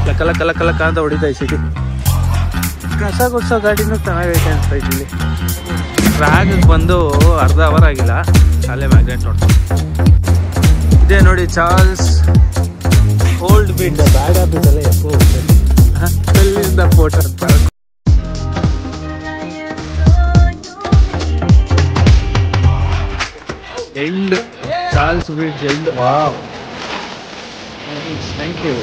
ಲಕ್ಕ ಲಕ್ಕ ಲಕ್ಕ ಲಕ್ಕ ಅಂತ ಹೊಡಿತಾ ಈ ಸಿಟಿ. ಕಸ ಗುಡ್ಸೋ ಗಾಡಿನೂ ಚೆನ್ನಾಗೈತೆ ಅನ್ಸ್ತೈತಿ ಇಲ್ಲಿ. ಟ್ರ್ಯಾಕ್ಗೆ ಬಂದು ಅರ್ಧ ಅವರ್ ಆಗಿಲ್ಲ, ಅಲ್ಲೇ ಮ್ಯಾಗ್ನೆಟ್ ನೋಡ್ತೀನಿ. ಇದೇ ನೋಡಿ ಚಾರ್ಲ್ಸ್ ಓಲ್ಡ್ ಬಿಡ್. ಬ್ಯಾಡ್ ಆಗ್ಬಿಟ್ಟಲ್ಲ ಎಪ್ಪೋ ಅಲ್ಲಿಂದ photo end. Charles bridge end. Wow, thank you.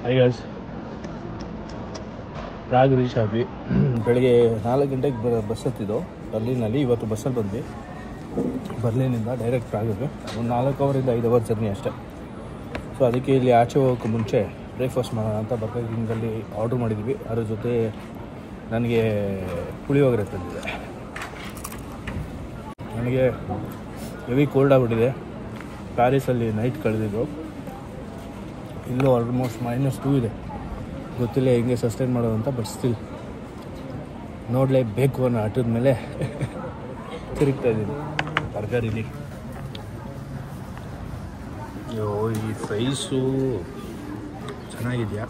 Hi guys, Prague reach ಆದ್ವಿ. ಬೆಳಗ್ಗೆ 4 ಗಂಟೆಗೆ ಬಸ್ ಹತ್ತಿದ್ದು ಬರ್ಲಿನಲ್ಲಿ. ಇವತ್ತು ಬಸ್ಸಲ್ಲಿ ಬಂದ್ವಿ ಬರ್ಲಿನಿಂದ ಡೈರೆಕ್ಟ್ ಪ್ರಾಗ್ಗೆ. ಒಂದು 4 ಅವರಿಂದ 5 ಅವರ್ ಜರ್ನಿ ಅಷ್ಟೇ. ಸೊ ಅದಕ್ಕೆ ಇಲ್ಲಿ ಆಚೆ ಹೋಗೋಕ್ಕೆ ಮುಂಚೆ ಬ್ರೇಕ್ಫಾಸ್ಟ್ ಮಾಡೋಣ ಅಂತ ಬರ್ಗರ್ ಕಿಂಗಲ್ಲಿ ಆರ್ಡ್ರ್ ಮಾಡಿದ್ವಿ. ಅದ್ರ ಜೊತೆ ನನಗೆ ಪುಳಿಯೋಗರೆ ತಂದಿದೆ. ನನಗೆ ಹೆವಿ ಕೋಲ್ಡ್ ಆಗಿಬಿಟ್ಟಿದೆ. ಪ್ಯಾರಿಸಲ್ಲಿ ನೈಟ್ ಕಳೆದಿದ್ದು. ಇಲ್ಲೂ ಆಲ್ಮೋಸ್ಟ್ -2 ಇದೆ. ಗೊತ್ತಿಲ್ಲ ಹೆಂಗೆ ಸಸ್ಟೈನ್ ಮಾಡೋದು ಅಂತ. ಬಟ್ ಸ್ಟಿಲ್ ನೋಡಲೇಬೇಕು ಅನ್ನೋ ಆಟದ ಮೇಲೆ ತಿರುಗ್ತಾ ಇದ್ದೀನಿ ಬರ್ಗರ್ ಇಲ್ಲಿ. ಅಯ್ಯೋ, ಈ ಫ್ರೈಸು ಚೆನ್ನಾಗಿದೆಯಾ?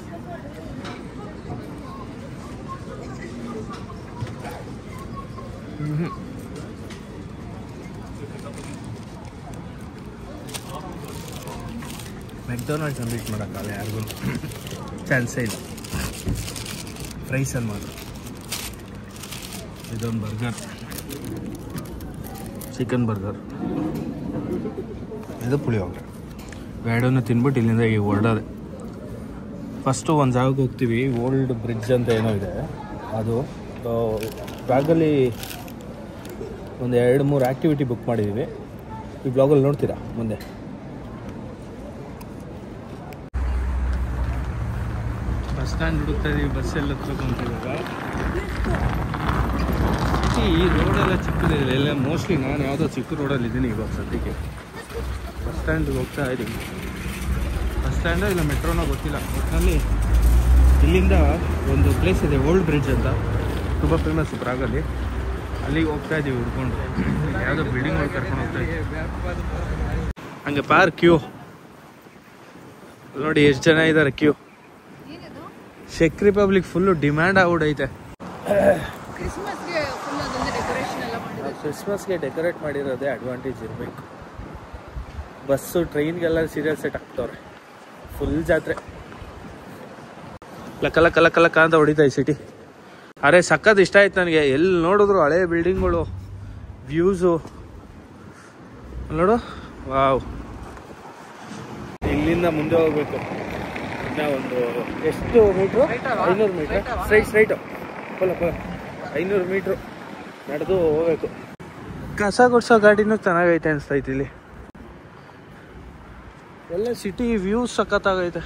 ಮೆಕ್ಡೊನಾಲ್ಡ್ಸ್ ಒಂದು ಬೀಟ್ ಮಾಡೋಕ್ಕಲ್ಲ ಯಾರಿಗೂ ಚಾನ್ಸೇ ಇಲ್ಲ. ಫ್ರೈಸಲ್ಲಿ ಮಾತ್ರ. ಇದೊಂದು ಬರ್ಗರ್, ಚಿಕನ್ ಬರ್ಗರ್, ಇದು ಪುಳಿಯೋಗರೆ. ಎರಡನ್ನೂ ತಿನ್ಬಿಟ್ಟು ಇಲ್ಲಿಂದ ಈಗ ಹೊರಡೋದೆ. ಫಸ್ಟು ಒಂದು ಜಾಗಕ್ಕೆ ಹೋಗ್ತೀವಿ, ಓಲ್ಡ್ ಬ್ರಿಡ್ಜ್ ಅಂತ ಏನೋ ಇದೆ. ಅದು ಬ್ಯಾಗಲ್ಲಿ ಒಂದು 2-3 ಆ್ಯಕ್ಟಿವಿಟಿ ಬುಕ್ ಮಾಡಿದ್ದೀವಿ. ಈ ಬ್ಲಾಗಲ್ಲಿ ನೋಡ್ತೀರಾ ಮುಂದೆ. ಬಸ್ ಸ್ಟ್ಯಾಂಡ್ ಹುಡುಕ್ತಾ ಇದೀವಿ, ಬಸ್ಸೆಲ್ಲ ಹತ್ಬೇಕಂತಿವಾಗ. ಈ ರೋಡೆಲ್ಲ ಚಿಕ್ಕದಿದೆ. ಎಲ್ಲ ಮೋಸ್ಟ್ಲಿ ನಾನು ಯಾವುದೋ ಚಿಕ್ಕ ರೋಡಲ್ಲಿ ಇದ್ದೀನಿ ಇವಾಗ ಸದ್ಯಕ್ಕೆ. ಬಸ್ ಸ್ಟ್ಯಾಂಡ್ಗೆ ಹೋಗ್ತಾ ಇದ್ದೀನಿ. ಬಸ್ ಸ್ಟ್ಯಾಂಡ ಇಲ್ಲ ಮೆಟ್ರೋನೋ ಗೊತ್ತಿಲ್ಲ. ಒಟ್ಟಿನಲ್ಲಿ ಇಲ್ಲಿಂದ ಒಂದು ಪ್ಲೇಸ್ ಇದೆ ಓಲ್ಡ್ ಬ್ರಿಡ್ಜ್ ಅಂತ, ತುಂಬ ಫೇಮಸ್ ಪ್ರಾಗಲ್ಲಿ. ಅಲ್ಲಿಗೆ ಹೋಗ್ತಾ ಇದ್ದೀವಿ ಹುಡ್ಕೊಂಡು. ಯಾವುದೋ ಬಿಲ್ಡಿಂಗ್ ಒಳಗೆ ಕರ್ಕೊಂಡು ಹೋಗ್ತಾ ಇದ್ದೀವಿ. ಹಂಗೆ ಪಾರ್ ಕ್ಯೂ ನೋಡಿ, ಎಷ್ಟು ಜನ ಇದ್ದಾರೆ ಕ್ಯೂ. ಚೆಕ್ ರಿಪಬ್ಲಿಕ್ ಫುಲ್ಲು ಡಿಮ್ಯಾಂಡ್ ಆಗ್ಬಿಡೈತೆ. ಕ್ರಿಸ್ಮಸ್ಗೆ ಡೆಕೋರೇಟ್ ಮಾಡಿರೋದೇ ಅಡ್ವಾಂಟೇಜ್ ಇರಬೇಕು. ಬಸ್ಸು ಟ್ರೈನ್ಗೆಲ್ಲ ಸೀರಿಯಲ್ ಸೆಟ್ ಹಾಕ್ತವ್ರೆ. ಫುಲ್ ಜಾತ್ರೆ. ಲಕ್ಕ ಲಕ್ಕ ಲಕ್ಕ ಲಕ್ಕ ಅಂತ ಹೊಡಿತಾ ಈ ಸಿಟಿ. ಅರೆ ಸಖತ್ ಇಷ್ಟ ಆಯ್ತು ನನಗೆ. ಎಲ್ಲಿ ನೋಡಿದ್ರು ಹಳೆ ಬಿಲ್ಡಿಂಗ್ಗಳು, ವ್ಯೂಸು ನೋಡು. ವಾವ್. ಇಲ್ಲಿಂದ ಮುಂದೆ ಹೋಗ್ಬೇಕು. ಇನ್ನ ಒಂದು ಎಷ್ಟು ಮೀಟ್ರು? 500 ಮೀಟ್ರ್. ಸ್ಟ್ರೈಟು 500 ಮೀಟ್ರು ನಡೆದು ಹೋಗ್ಬೇಕು. ಕಸ ಗುಡ್ಸೋ ಗಾಡಿನೂ ಚೆನ್ನಾಗೈತೆ ಅನಿಸ್ತೈತಿ ಇಲ್ಲಿ. ಎಲ್ಲ ಸಿಟಿ ವ್ಯೂಸ್ ಸಖತ್ತಾಗೈತೆ.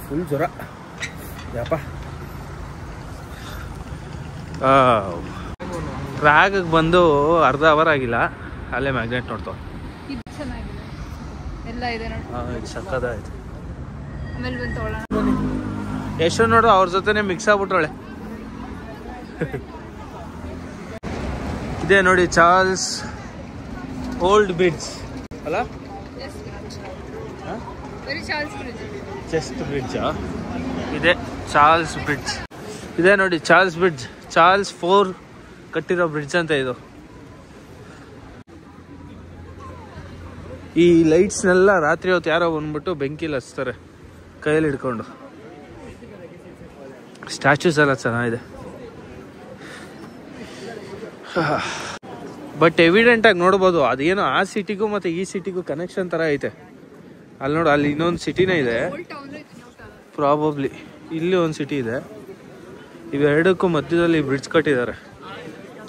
ಫುಲ್ ಜ್ವರ ಯಪ್ಪ. ಪ್ರಾಗ್ಗೆ ಬಂದು ಅರ್ಧ ಅವರ್ ಆಗಿಲ್ಲ, ಅಲ್ಲೇ ಮ್ಯಾಗ್ನೆಟ್ ನೋಡ್ತಾವ. ಇದು ಸಖತ್ತಾಯ್ತು. ಎಷ್ಟು ನೋಡು ಅವ್ರ ಜೊತೆನೆ ಮಿಕ್ಸ್ ಆಗ್ಬಿಟ್ರಳೆ. ಇದೇ ನೋಡಿ ಚಾರ್ಲ್ಸ್ ಓಲ್ಡ್ ಬ್ರಿಡ್ಜ್ ಅಲ್ಲ? Chest bridge. ಇದೆ ಚಾರ್ಲ್ಸ್ ಬ್ರಿಡ್ಜ್. ಇದೇ ನೋಡಿ ಚಾರ್ಲ್ಸ್ ಬ್ರಿಡ್ಜ್. ಚಾರ್ಲ್ಸ್ 4 ಕಟ್ಟಿರೋ ಬ್ರಿಡ್ಜ್ ಅಂತ ಇದು. ಈ ಲೈಟ್ಸ್ನೆಲ್ಲ ರಾತ್ರಿ ಹೊತ್ತು ಯಾರೋ ಬಂದ್ಬಿಟ್ಟು ಬೆಂಕಿಲಿ ಹಚ್ತಾರೆ ಕೈಯಲ್ಲಿ ಹಿಡ್ಕೊಂಡು. ಸ್ಟ್ಯಾಚ್ಯೂಸ್ ಎಲ್ಲ ಚೆನ್ನಾಗಿದೆ. ಬಟ್ ಎವಿಡೆಂಟಾಗಿ ನೋಡ್ಬೋದು ಅದೇನೋ ಆ ಸಿಟಿಗೂ ಮತ್ತು ಈ ಸಿಟಿಗೂ ಕನೆಕ್ಷನ್ ಥರ ಐತೆ. ಅಲ್ಲಿ ನೋಡು, ಅಲ್ಲಿ ಇನ್ನೊಂದು ಸಿಟಿನೇ ಇದೆ ಪ್ರಾಬಬ್ಲಿ. ಇಲ್ಲಿ ಒಂದು ಸಿಟಿ ಇದೆ. ಇವೆರಡಕ್ಕೂ ಮಧ್ಯದಲ್ಲಿ ಬ್ರಿಡ್ಜ್ ಕಟ್ಟಿದ್ದಾರೆ.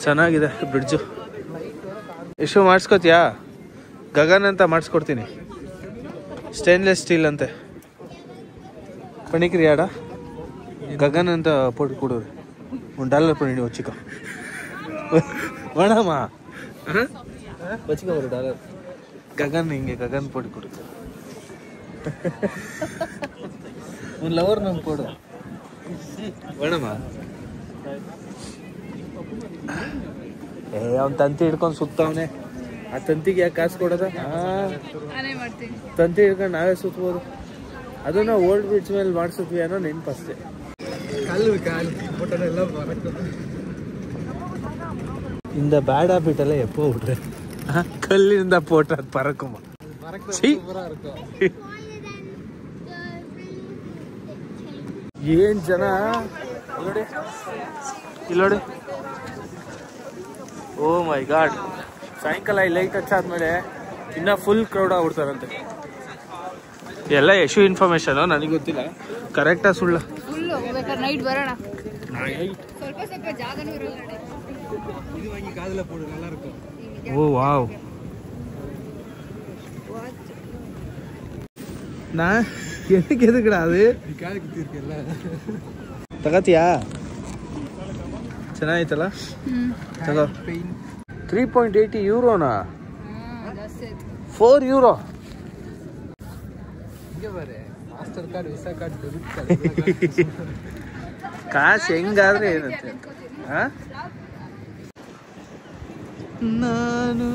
ಚೆನ್ನಾಗಿದೆ ಬ್ರಿಡ್ಜು. ಎಷ್ಟು ಮಾಡಿಸ್ಕೊತೀಯಾ? ಗಗನ್ ಅಂತ ಮಾಡಿಸ್ಕೊಡ್ತೀನಿ. ಸ್ಟೇನ್ಲೆಸ್ ಸ್ಟೀಲ್ ಅಂತೆ. ಪಣಿಕ್ರಿ ಆಡ ಗಗನ್ ಅಂತ ಪೋಟ್ ಕೊಡೋರಿ. $1 ಪಣಿ ವಚ್ಚಿಕ ಬೇಡಮ್ಮ, ವಚ್ಚಿಕ $1 ಗಗನ್. ಹಿಂಗೆ ಗಗನ್ ಪೋಟಿ ಕೊಡು. ಒಂದು ಲವರ್ ನಮ್ಗೆ ಕೊಡು ಬೇಡಮ್ಮ. ಅವ್ನ ತಂತಿ ಹಿಡ್ಕೊಂಡು ಸುತ್ತವನೆ. ಆ ತಂತಿಗೆ ಯಾಕೆ ಕಾಸು ಕೊಡೋದ? ತಂತಿ ಹಿಡ್ಕೊಂಡು ನಾವೇ ಸುತ್ತಬೋದು. ಅದನ್ನ ಓಲ್ಡ್ ಬ್ರಿಡ್ಜ್ ಮೇಲೆ ಮಾಡಿಸಿದ್ವಿ ಅನ್ನೋ ನೆನಪು ಅಷ್ಟೇ. ಇಂದ ಬ್ಯಾಡ್ ಹ್ಯಾಬಿಟ್ ಎಲ್ಲ ಎಪ್ಪೋ ಬಿಟ್ರೆ ಕಲ್ಲಿಂದ ಫೋಟೋ ಅದು ಪರಕಮ್ಮ. ಏನ್ ಜನ ನೋಡಿ ಇಲ್ಲೋಡಿ. ಓ ಮೈ ಗಾಡ್, ಸಾಯಂಕಾಲ ಈ ಲೈಟ್ ಹಚ್ಚಾದ್ಮೇಲೆ ಇನ್ನ ಫುಲ್ ಕ್ರೌಡ್ ಆಗ್ಬಿಡ್ತಾರಂತೆ. ಎಲ್ಲ ಯಶು ಇನ್ಫಾರ್ಮೇಶನ್ ನನಗೆ ಗೊತ್ತಿಲ್ಲ, ಕರೆಕ್ಟಾ ಸುಳ್ಳ? ನೈಟ್ ಬರೋಣ. ಓ ವಾವ್, ನಾ ಎದಕ್ಕೆದಕ್ಕಡ ಅದು ತಗತಿಯಾ? ಚೆನ್ನಾಗಿತ್ತಲ್ಲ, ತಗೋ. 3.80 ಯೂರೋನಾ? 4 ಯೂರೋ. ಕಾಸು ಹೆಂಗಾದ್ರೆ ಏನಂತೆ. ನಾನು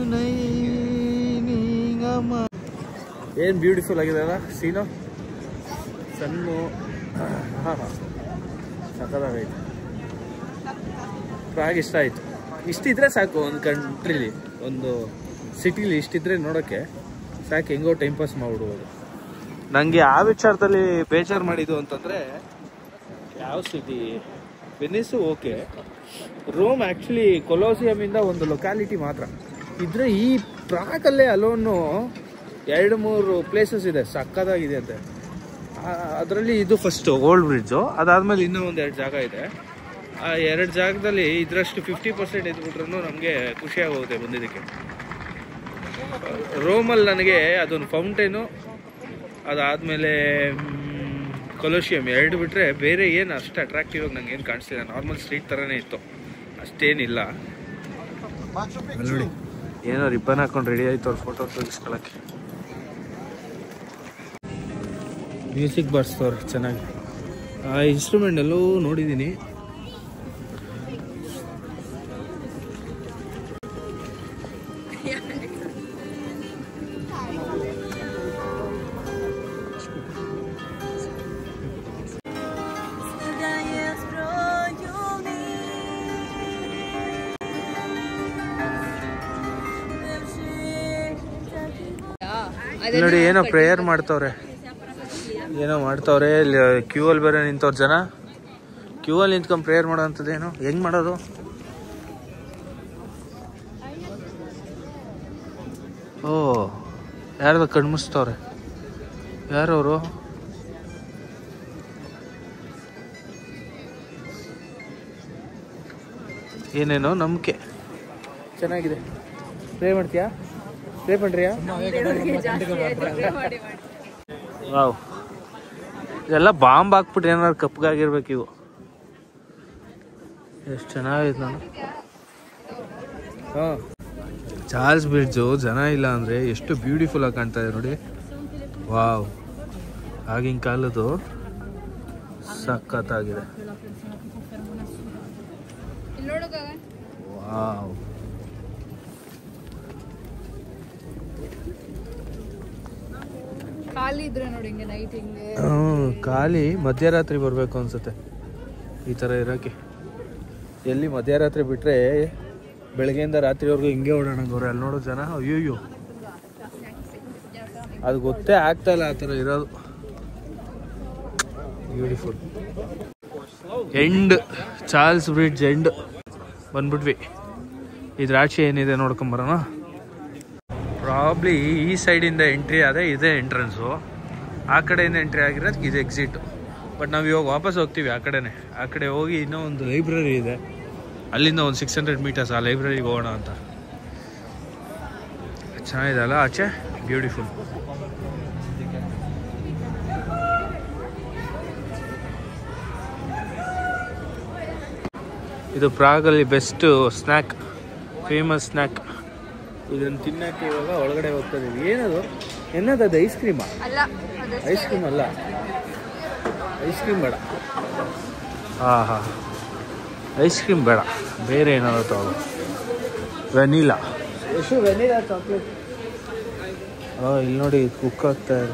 ಏನ್ ಬ್ಯೂಟಿಫುಲ್ ಆಗಿದೆ ಅಲ್ಲ ಸೀನು. ಸಣ್ಣು ಸಕ್ಕದಾಗೈತೆ. ಪ್ರಾಗ್ ಇಷ್ಟ ಆಯ್ತು. ಇಷ್ಟಿದ್ರೆ ಸಾಕು ಒಂದು ಕಂಟ್ರಿಲಿ, ಒಂದು ಸಿಟಿಲಿ ಇಷ್ಟಿದ್ರೆ ನೋಡೋಕ್ಕೆ ಸಾಕು, ಹೆಂಗೋ ಟೈಮ್ ಪಾಸ್ ಮಾಡ್ಬಿಡ್ಬೋದು. ನನಗೆ ಆ ವಿಚಾರದಲ್ಲಿ ಬೇಜಾರು ಮಾಡಿದ್ದು ಅಂತಂದರೆ, ಯಾವ ಸಿಟಿ ವೆನಿಸು ಓಕೆ, ರೋಮ್ ಆ್ಯಕ್ಚುಲಿ ಕೊಲೋಸಿಯಮಿಂದ ಒಂದು ಲೊಕ್ಯಾಲಿಟಿ ಮಾತ್ರ ಇದ್ರೆ, ಈ ಪ್ರಾಗಲ್ಲೇ ಅಲೋನು 2-3 ಪ್ಲೇಸಸ್ ಇದೆ, ಸಕ್ಕದಾಗಿದೆ ಅಂತೆ. ಅದರಲ್ಲಿ ಇದು ಫಸ್ಟು ಓಲ್ಡ್ ಬ್ರಿಡ್ಜು, ಅದಾದಮೇಲೆ ಇನ್ನೂ ಒಂದು 2 ಜಾಗ ಇದೆ. ಆ 2 ಜಾಗದಲ್ಲಿ ಇದರಷ್ಟು 50% ಇದ್ಬಿಟ್ರೂ ನಮಗೆ ಖುಷಿಯಾಗಿ ಹೋಗುತ್ತೆ ಬಂದಿದ್ದಕ್ಕೆ. ರೋಮಲ್ಲಿ ನನಗೆ ಅದೊಂದು ಫೌಂಟೇನು, ಅದಾದಮೇಲೆ ಕೊಲೋಸಿಯಂ 2 ಬಿಟ್ಟರೆ ಬೇರೆ ಏನು ಅಷ್ಟು ಅಟ್ರಾಕ್ಟಿವ್ ಆಗಿ ನಂಗೆ ಏನು ಕಾಣಿಸ್ತಿಲ್ಲ. ನಾರ್ಮಲ್ ಸ್ಟ್ರೀಟ್ ಥರನೇ ಇತ್ತು, ಅಷ್ಟೇನಿಲ್ಲ. ನೋಡಿ ಏನೋ ರಿಬ್ಬನ್ ಹಾಕೊಂಡು ರೆಡಿ ಆಯ್ತು ಅವ್ರು ಫೋಟೋ ತೆಗಿಸ್ಕೊಳಕ್ಕೆ. ಮ್ಯೂಸಿಕ್ ಬಾರಿಸ್ತವ್ರೆ ಚೆನ್ನಾಗಿ. ಆ ಇನ್ಸ್ಟ್ರೂಮೆಂಟಲ್ಲೂ ನೋಡಿದ್ದೀನಿ. ನೋಡಿ ಏನೋ ಪ್ರೇಯರ್ ಮಾಡ್ತವ್ರೆ, ಏನೋ ಮಾಡ್ತವ್ರೆ. ಇಲ್ಲಿ ಕ್ಯೂ ಅಲ್ಲಿ ಬೇರೆ ನಿಂತವ್ರ ಜನ. ಕ್ಯೂ ಅಲ್ಲಿ ನಿಂತ್ಕೊಂಡು ಪ್ರೇಯರ್ ಮಾಡೋ ಅಂಥದ್ದೇನು, ಹೆಂಗ್ ಮಾಡೋದು? ಓ, ಯಾರ್ದು ಕಣ್ಮುಸ್ತವ್ರೆ, ಯಾರವರು? ಏನೇನೋ ನಂಬಿಕೆ. ಚೆನ್ನಾಗಿದೆ. ಪ್ರೇ ಮಾಡ್ತೀಯಾ? ಪ್ರೇ ಮಾಡ್ರಿಯಾ? ವಾವ್, ಇದೆಲ್ಲ ಬಾಂಬ್ ಹಾಕ್ಬಿಟ್ಟು ಏನಾದ್ರು ಕಪ್ಪಗಾಗಿರ್ಬೇಕು ಇವು. ಎಷ್ಟು ಚೆನ್ನಾಗಿದೆ ನಾನು. ಹಾಂ, ಚಾರ್ಲ್ಸ್ ಬ್ರಿಡ್ಜು ಜನ ಇಲ್ಲ ಅಂದರೆ ಎಷ್ಟು ಬ್ಯೂಟಿಫುಲ್ ಆಗಿ ಕಾಣ್ತಾ ಇದೆ ನೋಡಿ. ವಾವ್, ಆಗಿನ ಕಾಲದ್ದು ಸಖತ್ತಾಗಿದೆ. ವಾವ್, ಖಾಲಿ ಇದ್ರೆ ನೋಡಿ ಹಿಂಗೆ ನೈಟ್ ಹಿಂಗೆ. ಖಾಲಿ ಮಧ್ಯರಾತ್ರಿ ಬರಬೇಕು ಅನ್ಸುತ್ತೆ ಈ ಥರ ಇರೋಕ್ಕೆ. ಎಲ್ಲಿ ಮಧ್ಯರಾತ್ರಿ ಬಿಟ್ಟರೆ ಬೆಳಗ್ಗೆಯಿಂದ ರಾತ್ರಿವರೆಗೂ ಹಿಂಗೆ ಓಡಾಡೋಂಗವ್ರೆ. ಅಲ್ಲಿ ನೋಡೋ ಜನ ಅಯ್ಯೋ, ಅದು ಗೊತ್ತೇ ಆಗ್ತಾಯಿಲ್ಲ ಆ ಥರ ಇರೋದು. Beautiful. End, Charles bridge end ಬಂದ್ಬಿಟ್ವಿ. ಇದ್ರ ಆಚೆ ಏನಿದೆ ನೋಡ್ಕೊಂಬರೋಣ. ಪ್ರಾಬ್ಲಿ ಈ ಸೈಡಿಂದ ಎಂಟ್ರಿ ಆದರೆ ಇದೇ ಎಂಟ್ರೆನ್ಸು, ಆ ಕಡೆಯಿಂದ ಎಂಟ್ರಿ ಆಗಿರೋದಕ್ಕೆ ಇದು ಎಕ್ಸಿಟ್. ಬಟ್ ನಾವು ಇವಾಗ ವಾಪಸ್ ಹೋಗ್ತೀವಿ ಆ ಕಡೆನೇ. ಆ ಕಡೆ ಹೋಗಿ ಇನ್ನೂ ಒಂದು ಲೈಬ್ರರಿ ಇದೆ, ಅಲ್ಲಿಂದ ಒಂದು 600 ಮೀಟರ್ಸ್ ಆ ಲೈಬ್ರರಿಗೆ ಹೋಗೋಣ ಅಂತ. ಚೆನ್ನಾಗಿದೆ ಅಲ್ಲ ಆಚೆ, ಬ್ಯೂಟಿಫುಲ್. ಇದು ಪ್ರಾಗಲ್ಲಿ ಬೆಸ್ಟ್ ಸ್ನ್ಯಾಕ್, ಫೇಮಸ್ ಸ್ನ್ಯಾಕ್ ಇದನ್ನು ತಿನ್ನಕ್ಕೆ ಇವಾಗ ಒಳಗಡೆ ಹೋಗ್ತಾ ಇದೀವಿ. ಏನದು ಏನದು ಐಸ್ ಕ್ರೀಮಾ? ಅಲ್ಲ, ಐಸ್ ಕ್ರೀಮ್ ಅಲ್ಲ, ಐಸ್ ಕ್ರೀಮ್ ಬೇಡ. ಹಾಂ ಹಾಂ, ಐಸ್ ಕ್ರೀಮ್ ಬೇಡ, ಬೇರೆ ಏನಾದ್ರು ತಗೋ. ವೆನಿಲಾ. ಎಷ್ಟು ವೆನಿಲಾ ಚಾಕ್ಲೇಟ್? ಇಲ್ಲಿ ನೋಡಿ ಕುಕ್ ಆಗ್ತಾ ಇದೆ.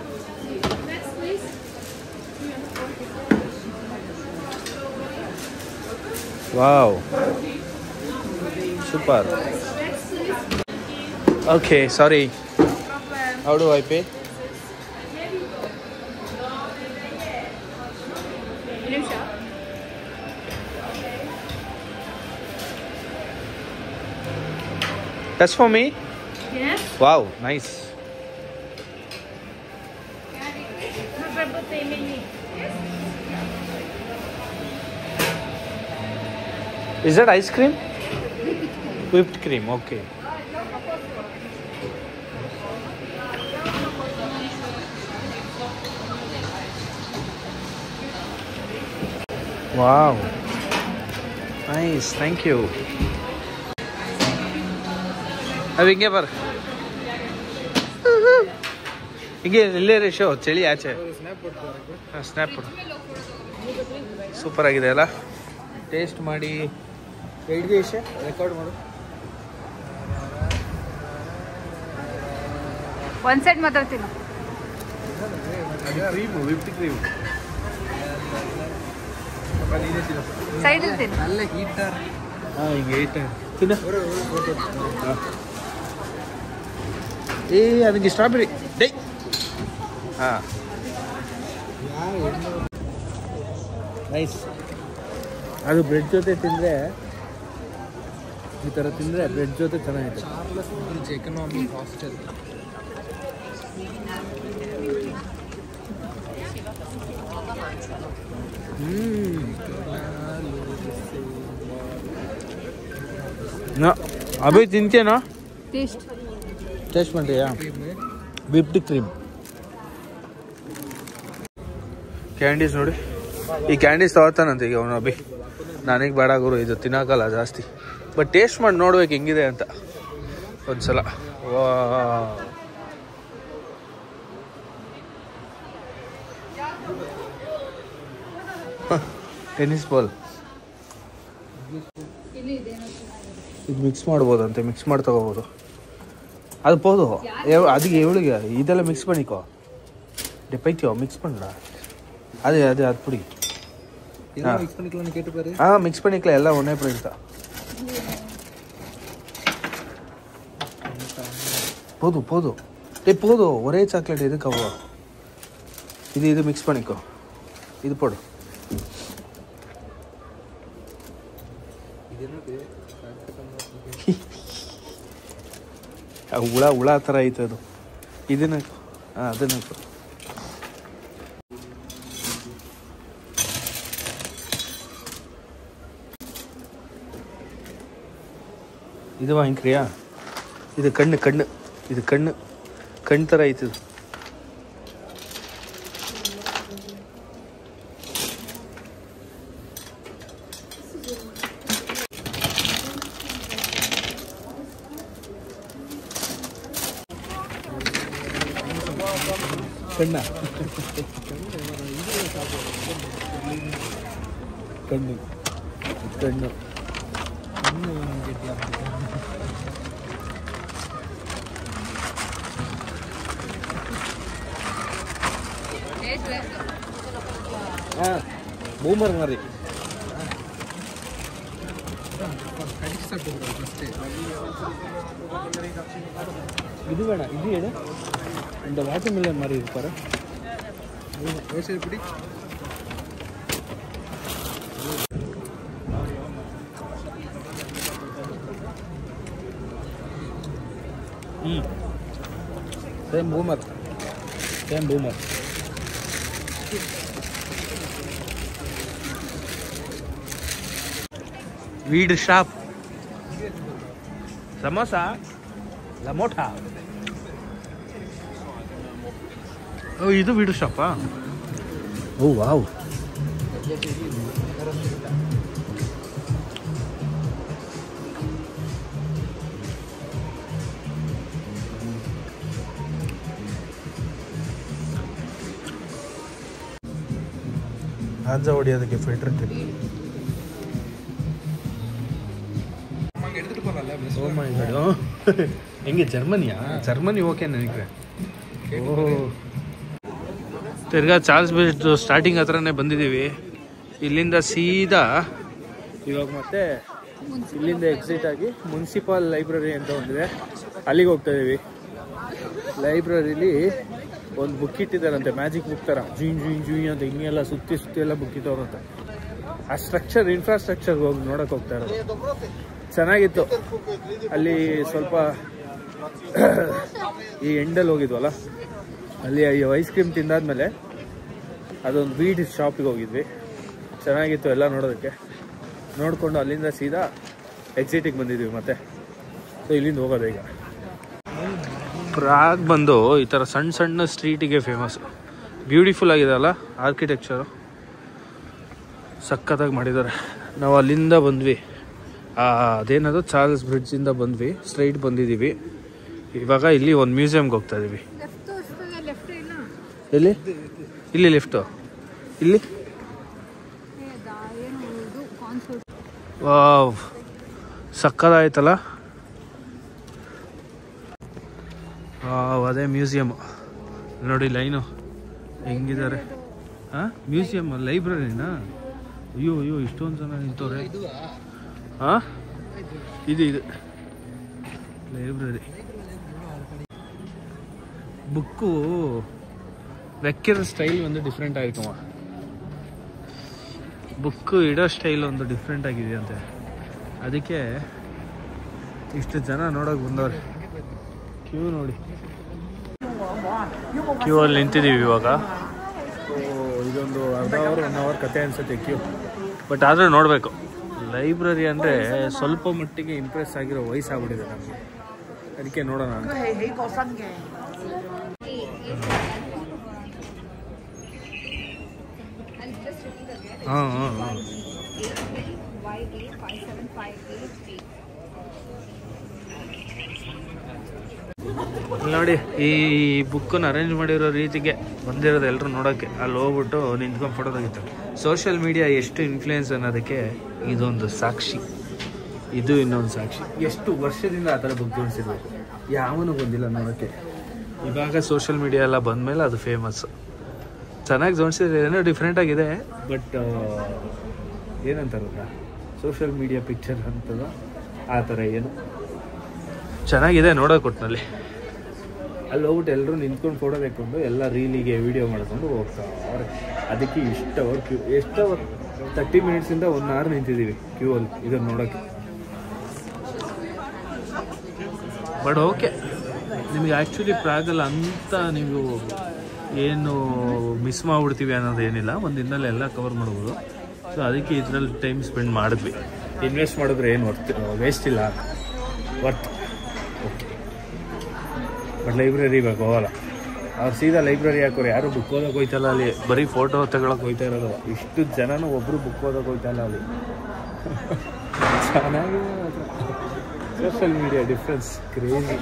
Wow, super. Okay, sorry, how do I pay? That's for me? Yes. Wow, nice. Is that ice cream? Whipped cream, okay. Wow. Nice, thank you. ಹಿಂಗೆ ಬರ, ಹಿಂಗೆ ಇಲ್ಲೇ ರೇಷೋ ಚಳಿ ಆಚೆ. ಹಾಂ, ಸ್ನ್ಯಾಪ್ ಕೊಡು. ಸೂಪರ್ ಆಗಿದೆ ಅಲ್ಲ? ಟೇಸ್ಟ್ ಮಾಡಿ ರೆಕಾರ್ಡ್ ಮಾಡು. ಒಂದು ಸೈಡ್ ಮಾತಾಡ್ತೀನಿ. Cream, whipped cream. ಸೈಡಲ್ಲಿ ತಿನ್ನು. നല്ല ഹീറ്റർ. ಹಾಂ, ಹಿಂಗೆ ಹೀಟರ್ ತಿನ್ನ. ಏ, ಅದಕ್ಕೆ ಸ್ಟ್ರಾಬೆರಿ ಡೈ. ಹಾಂ, ನೈಸ್. ಅದು ಬ್ರೆಡ್ ಜೊತೆ ತಿಂದರೆ, ಈ ಥರ ತಿಂದರೆ ಬ್ರೆಡ್ ಜೊತೆ ಚೆನ್ನಾಗಿದೆ. Charles Bridge economic hostel. Abhi ತಿಂತೇನೋ? ಟೇಸ್ಟ್ ಮಾಡ್ತೀಯಾ? ವಿಪ್ಡ್ ಕ್ರೀಮ್ ಕ್ಯಾಂಡೀಸ್ ನೋಡಿ. ಈ ಕ್ಯಾಂಡೀಸ್ ತಗೋತಾನಂತ ಈಗ ಅವನು ಅಭಿ. ನನಗೆ ಬೇಡ ಗುರು, ಇದು ತಿನ್ನೋಕ್ಕಲ್ಲ ಜಾಸ್ತಿ, ಬಟ್ ಟೇಸ್ಟ್ ಮಾಡಿ ನೋಡ್ಬೇಕು ಹೆಂಗಿದೆ ಅಂತ ಒಂದ್ಸಲ. ವಾ, ಟೆನ್ನಿಸ್ ಬಾಲ್. ಇದು ಮಿಕ್ಸ್ ಮಾಡ್ಬೋದಂತೆ, ಮಿಕ್ಸ್ ಮಾಡಿ ತಗೋಬೋದು. அது போதும். அதுக்கு எவ்வளோங்க இதெல்லாம் மிக்ஸ் பண்ணிக்கோ. டே பைத்தியம், மிக்ஸ் பண்ணடா. அது அது அது பிடி. மிக்ஸ் பண்ணிக்கலாம்னு கேட்டு பாரு. மிக்ஸ் பண்ணிக்கலாம், எல்லாம் ஒன்றே ப்ரைஸ் தான். போதும் போதும், டே போதும். ஒரே சாக்லேட் எதுக்கு அவ்வளோ? இது மிக்ஸ் பண்ணிக்கோ, இது போடு. ಹುಳ ಥರ ಐತೆ ಅದು. ಇದನ್ನ ಅದನ್ನ ಇದು ವಾಂಕ್ರಿಯಾ? ಇದು ಕಣ್ಣು ಕಣ್ಣು, ಇದು ಕಣ್ಣು ಕಣ್ಣು ಥರ ಐತೆ. ಕಣ್ಣ ಕಣ್ಣು ಕಣ್ಣು ಹಾಂ, ಬೂಮರ್ ಮಾರಿ. ಇದು ಬೇಡ, ಇದು ಹೇಳು. இந்த வாட்டர் மில்லன் மாதிரி இருப்பாரு. பிடி. Same boomer, same boomer. வீடு ஷாப் ಸಮೋಸಾ ಲಮೋಟಾ. ಓ, ಇದು ವೀಡು ಶಾಪಾ? ಓ ವಾವ್. ಗಾಂಜಾ ಹೊಡಿಯೋದಕ್ಕೆ ಫಿಲ್ಟರ್ ಇಟ್ಟಿದ್ದು. ಓ ಮೈ ಗಾಡ್, ಹೆಂಗೆ ಜರ್ಮನಿಯಾ? ಜರ್ಮನಿ ಓಕೆ ನನಗೆ. ಓ, ತಿರ್ಗಾ ಚಾರ್ಲ್ಸ್ ಬ್ರಿಡ್ಜ್ ಸ್ಟಾರ್ಟಿಂಗ್ ಹತ್ರನೇ ಬಂದಿದ್ದೀವಿ. ಇಲ್ಲಿಂದ ಸೀದಾ ಇವಾಗ ಮತ್ತೆ ಇಲ್ಲಿಂದ ಎಕ್ಸಿಟ್ ಆಗಿ ಮುನ್ಸಿಪಲ್ ಲೈಬ್ರರಿ ಅಂತ ಒಂದಿದೆ, ಅಲ್ಲಿಗೆ ಹೋಗ್ತಾ ಇದೀವಿ. ಲೈಬ್ರರಿಲಿ ಒಂದು ಬುಕ್ ಇಟ್ಟಿದ್ದಾರಂತೆ, ಮ್ಯಾಜಿಕ್ ಬುಕ್ ಥರ, ಜೂಯಿ ಅಂತ ಹಿಂಗೆಲ್ಲ ಸುತ್ತಿ ಎಲ್ಲ ಬುಕ್ ಇಟ್ಟವ್ರಂತೆ. ಆ ಸ್ಟ್ರಕ್ಚರ್, ಇನ್ಫ್ರಾಸ್ಟ್ರಕ್ಚರ್ಗೆ ಹೋಗಿ ನೋಡೋಕೆ ಹೋಗ್ತಾ ಇರೋದು. ಚೆನ್ನಾಗಿತ್ತು. ಅಲ್ಲಿ ಸ್ವಲ್ಪ ಈ ಎಂಡಲ್ಲಿ ಹೋಗಿದ್ವಲ್ಲ, ಅಲ್ಲಿ ಐಸ್ ಕ್ರೀಮ್ ತಿಂದಾದ್ಮೇಲೆ ಅದೊಂದು ವೀಡ್ ಶಾಪಿಗೆ ಹೋಗಿದ್ವಿ. ಚೆನ್ನಾಗಿತ್ತು ಎಲ್ಲ ನೋಡೋದಕ್ಕೆ. ನೋಡಿಕೊಂಡು ಅಲ್ಲಿಂದ ಸೀದಾ ಎಕ್ಸಿಟಿಗೆ ಬಂದಿದ್ವಿ ಮತ್ತೆ. ಸೊ ಇಲ್ಲಿಂದ ಹೋಗೋದು ಈಗ. ಪ್ರಾಗ್ ಬಂದು ಈ ಥರ ಸಣ್ಣ ಸಣ್ಣ ಸ್ಟ್ರೀಟಿಗೆ ಫೇಮಸ್. ಬ್ಯೂಟಿಫುಲ್ ಆಗಿದೆ ಅಲ್ಲ ಆರ್ಕಿಟೆಕ್ಚರು, ಸಖತ್ತಾಗಿ ಮಾಡಿದ್ದಾರೆ. ನಾವು ಅಲ್ಲಿಂದ ಬಂದ್ವಿ, ಅದೇನದು ಚಾರ್ಲ್ಸ್ ಬ್ರಿಡ್ಜಿಂದ ಬಂದ್ವಿ, ಸ್ಟ್ರೈಟ್ ಬಂದಿದ್ದೀವಿ. ಇವಾಗ ಇಲ್ಲಿ ಒಂದು ಮ್ಯೂಸಿಯಮ್ಗೆ ಹೋಗ್ತಾ ಇದ್ದೀವಿ. ಎಲ್ಲಿ? ಇಲ್ಲಿ ಲೆಫ್ಟು, ಇಲ್ಲಿ. ವಾವ್, ಸಕ್ಕತ್ತಾಯ್ತಲ್ಲ. ವಾವ್, ಅದೇ ಮ್ಯೂಸಿಯಮ್ ನೋಡಿ, ಲೈನು ಹೆಂಗಿದ್ದಾರೆ. ಹಾಂ, ಮ್ಯೂಸಿಯಮ್ ಲೈಬ್ರರಿನಾ? ಅಯ್ಯೋ ಅಯ್ಯೋ, ಇಷ್ಟೊಂದು ಜನ ನಿಂತವ್ರೆ. ಹಾಂ, ಇದು ಲೈಬ್ರರಿ. ಬುಕ್ಕು வைக்கிற ஸ்டைல் வந்து ಡಿಫ್ರೆಂಟ್ ಆಗಿರುತ್ತಮ್ಮ. ಬುಕ್ ಇಡೋ ಸ್ಟೈಲ್ ಒಂದು ಡಿಫ್ರೆಂಟ್ ಆಗಿದೆಯಂತೆ, ಅದಕ್ಕೆ ಇಷ್ಟು ಜನ ನೋಡೋಕೆ ಬಂದವ್ರೆ. ಕ್ಯೂ ನೋಡಿ, ಕ್ಯೂ ಅಲ್ಲಿ ನಿಂತಿದ್ದೀವಿ ಇವಾಗ. ಇದೊಂದು ಅರ್ಧ ಅವರ್ 1 ಅವರ್ ಕತೆ ಅನ್ಸುತ್ತೆ ಕ್ಯೂ. ಬಟ್ ಆದರೆ ನೋಡಬೇಕು. ಲೈಬ್ರರಿ ಅಂದರೆ ಸ್ವಲ್ಪ ಮಟ್ಟಿಗೆ ಇಂಪ್ರೆಸ್ ಆಗಿರೋ ವಯಸ್ಸಾಗ್ಬಿಟ್ಟಿದೆ ನಮಗೆ, ಅದಕ್ಕೆ ನೋಡೋಣ ಅಂತ. ಹಾಂ ಹಾಂ ಹಾಂ, ನೋಡಿ ಈ ಬುಕ್ಕನ್ನು ಅರೇಂಜ್ ಮಾಡಿರೋ ರೀತಿಗೆ ಬಂದಿರೋದು ಎಲ್ಲರೂ ನೋಡೋಕ್ಕೆ. ಅಲ್ಲಿ ಹೋಗ್ಬಿಟ್ಟು ನಿಂತ್ಕೊಂಡು ಫೋಟೋ ತೆಗಿತಾರೆ. ಸೋಷಿಯಲ್ ಮೀಡಿಯಾ ಎಷ್ಟು ಇನ್ಫ್ಲೂಯೆನ್ಸ್ ಅನ್ನೋದಕ್ಕೆ ಇದೊಂದು ಸಾಕ್ಷಿ, ಇದು ಇನ್ನೊಂದು ಸಾಕ್ಷಿ. ಎಷ್ಟು ವರ್ಷದಿಂದ ಆ ಥರ ಬುಕ್ ಜೋಡಿಸಿರ್ಬೇಕು, ಯಾವನು ಬಂದಿಲ್ಲ ನೋಡೋಕ್ಕೆ. ಇವಾಗ ಸೋಷಿಯಲ್ ಮೀಡಿಯಾ ಎಲ್ಲ ಬಂದಮೇಲೆ ಅದು ಫೇಮಸ್ಸು. ಚೆನ್ನಾಗಿ ಜೋಡಿಸಿದ್ರೆ ಏನೋ ಡಿಫ್ರೆಂಟ್ ಆಗಿದೆ. ಬಟ್ ಏನಂತಾರಲ್ಲ, ಸೋಷಿಯಲ್ ಮೀಡಿಯಾ ಪಿಕ್ಚರ್ ಅಂತದ ಆ ಥರ ಏನು ಚೆನ್ನಾಗಿದೆ ನೋಡೋಕೆ. ಒಟ್ಟಿನಲ್ಲಿ ಅಲ್ಲಿ ಹೋಗ್ಬಿಟ್ಟು ಎಲ್ಲರೂ ನಿಂತ್ಕೊಂಡು ಫೋಟೋ ತೆಕ್ಕೊಂಡು ಎಲ್ಲ ರೀಲಿಗೆ ವೀಡಿಯೋ ಮಾಡ್ಕೊಂಡು ಹೋಗ್ತಾರೆ. ಅದಕ್ಕೆ ಇಷ್ಟು ಅವರ್ ಕ್ಯೂ, ಎಷ್ಟು ಅವರ್ 30 ಮಿನಿಟ್ಸಿಂದ 1 ಅವರ್ ನಿಂತಿದ್ದೀವಿ ಕ್ಯೂ ಅಲ್ಲಿ ಇದನ್ನು ನೋಡೋಕ್ಕೆ. ಬಟ್ ಓಕೆ, ನಿಮಗೆ ಆ್ಯಕ್ಚುಲಿ ಪ್ರಾಗಲ್ಲ ಅಂತ ನೀವು ಏನು ಮಿಸ್ ಮಾಡಿಬಿಡ್ತೀವಿ ಅನ್ನೋದೇನಿಲ್ಲ. ಒಂದು ದಿನದಲ್ಲಿ ಎಲ್ಲ ಕವರ್ ಮಾಡ್ಬೋದು. ಸೊ ಅದಕ್ಕೆ ಇದರಲ್ಲಿ ಟೈಮ್ ಸ್ಪೆಂಡ್ ಮಾಡಿದ್ವಿ. ಇನ್ವೆಸ್ಟ್ ಮಾಡಿದ್ರೆ ಏನು ವೇಸ್ಟ್ ಇಲ್ಲ, ವರ್ತ್. ಓಕೆ, ಬಟ್ ಲೈಬ್ರರಿ ಇವಾಗ ಹೋಗಲ್ಲ. ಅವ್ರು ಸೀದಾ ಲೈಬ್ರರಿ ಹಾಕೋರು, ಯಾರು ಬುಕ್ ಓದೋಕೆ ಹೋಯ್ತಲ್ಲ ಅಲ್ಲಿ, ಬರೀ ಫೋಟೋ ತಗೊಳಕ್ಕೆ ಹೋಯ್ತಾ ಇರೋದು. ಇಷ್ಟು ಜನನೂ ಒಬ್ಬರು ಬುಕ್ ಓದೋಕೆ ಹೋಯ್ತಲ್ಲ ಅಲ್ಲಿ. ಚೆನ್ನಾಗಿದೆ ಮಾತ್ರ. Social media difference crazy.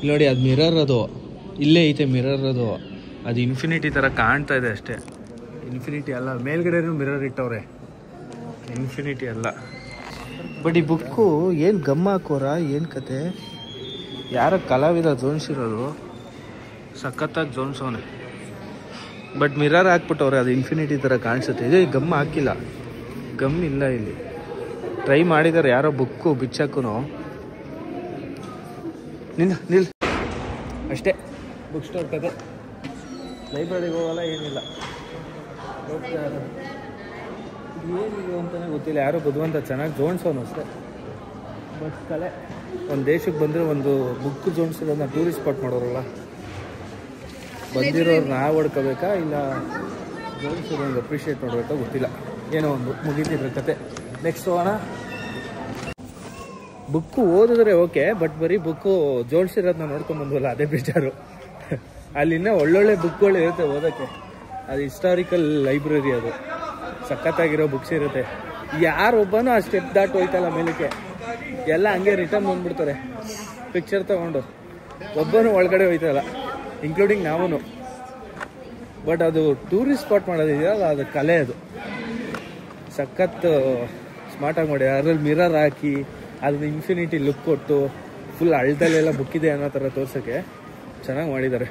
ನೋಡಿ, ಅದು ಮಿರರ್, ಅದು ಇಲ್ಲೇ ಐತೆ ಮಿರರ್. ಅದು ಇನ್ಫಿನಿಟಿ ಥರ ಕಾಣ್ತಾ ಇದೆ ಅಷ್ಟೇ. ಇನ್ಫಿನಿಟಿ ಅಲ್ಲ, ಮೇಲ್ಗಡೆನೂ ಮಿರರ್ ಇಟ್ಟವ್ರೆ, ಇನ್ಫಿನಿಟಿ ಅಲ್ಲ. ಬಟ್ ಈ ಬುಕ್ಕು ಏನು ಗಮ್ಮ ಹಾಕೋರ, ಏನು ಕತೆ? ಯಾರೋ ಕಲಾವಿದ ಜೋಡಿಸಿರೋದು, ಸಖತ್ತಾಗಿ ಜೋಡಿಸೋನೆ. ಬಟ್ ಮಿರರ್ ಹಾಕ್ಬಿಟ್ಟವ್ರೆ, ಅದು ಇನ್ಫಿನಿಟಿ ಥರ ಕಾಣಿಸುತ್ತೆ. ಇದು ಗಮ್ಮ ಹಾಕಿಲ್ಲ, ಗಮ್ ಇಲ್ಲ ಇಲ್ಲಿ. ಟ್ರೈ ಮಾಡಿದ್ದಾರೆ ಯಾರೋ ಬುಕ್ಕು ಬಿಚ್ಚಾಕು. ನಿಲ್ ಅಷ್ಟೇ, ಬುಕ್ ಸ್ಟೋರ್ ಕತೆ. ಲೈಬ್ರರಿಗೆ ಹೋಗಲ್ಲ, ಏನಿಲ್ಲ. ಏನಿದೆ ಅಂತಲೇ ಗೊತ್ತಿಲ್ಲ. ಯಾರೋ ಬುದ್ಧಿವಂತ ಚೆನ್ನಾಗಿ ಜೋಡಿಸೋನು ಅಷ್ಟೇ. ಬಟ್ ಕಲೆ, ಒಂದು ದೇಶಕ್ಕೆ ಬಂದರೆ ಒಂದು ಬುಕ್ ಜೋಡಿಸೋದನ್ನ ಟೂರಿಸ್ಟ್ ಸ್ಪಾಟ್ ಮಾಡೋರಲ್ಲ, ಬಂದಿರೋರು ನಾವು ಹೊಡ್ಕೋಬೇಕಾ ಇಲ್ಲ ಜೋಡಿಸೋದೊಂದು ಅಪ್ರಿಷಿಯೇಟ್ ಮಾಡಬೇಕಾ ಗೊತ್ತಿಲ್ಲ. ಏನೋ ಒಂದು ಮುಗಿತಿದ್ರೆ ಕತೆ. ನೆಕ್ಸ್ಟ್ ಹೋಗೋಣ. ಬುಕ್ಕು ಓದಿದ್ರೆ ಓಕೆ, ಬಟ್ ಬರೀ ಬುಕ್ಕು ಜೋಡಿಸಿರೋದನ್ನ ನೋಡ್ಕೊಂಬಂದ್ವಲ್ಲ, ಅದೇ ಬೇಜಾರು. ಅಲ್ಲಿನ್ನ ಒಳ್ಳೊಳ್ಳೆ ಬುಕ್ಗಳು ಇರುತ್ತೆ ಓದೋಕ್ಕೆ. ಅದು ಹಿಸ್ಟಾರಿಕಲ್ ಲೈಬ್ರರಿ, ಅದು ಸಖತ್ತಾಗಿರೋ ಬುಕ್ಸ್ ಇರುತ್ತೆ. ಯಾರೊಬ್ಬನೂ ಆ ಸ್ಟೆಪ್ ದಾಟ್ ಹೋಯ್ತಲ್ಲ ಮೇಲಕ್ಕೆ, ಎಲ್ಲ ಹಂಗೆ ರಿಟರ್ನ್ ಬಂದ್ಬಿಡ್ತಾರೆ ಪಿಕ್ಚರ್ ತೊಗೊಂಡು. ಒಬ್ಬನೂ ಒಳಗಡೆ ಹೋಯ್ತಲ್ಲ, ಇನ್ಕ್ಲೂಡಿಂಗ್ ನಾವು. ಬಟ್ ಅದು ಟೂರಿಸ್ಟ್ ಸ್ಪಾಟ್ ಮಾಡೋದಿದೆಯಲ್ಲ ಅದು ಕಲೆ, ಅದು ಸಖತ್ ಸ್ಮಾರ್ಟಾಗಿ ಮಾಡಿ. ಅದ್ರಲ್ಲಿ ಮಿರರ್ ಹಾಕಿ ಅದನ್ನ ಇನ್ಫಿನಿಟಿ ಲುಕ್ ಕೊಟ್ಟು ಫುಲ್ ಹಳ್ಳದಲ್ಲೆಲ್ಲ ಬುಕ್ಕಿದೆ ಅನ್ನೋ ಥರ ತೋರ್ಸೋಕ್ಕೆ ಚೆನ್ನಾಗಿ ಮಾಡಿದ್ದಾರೆ.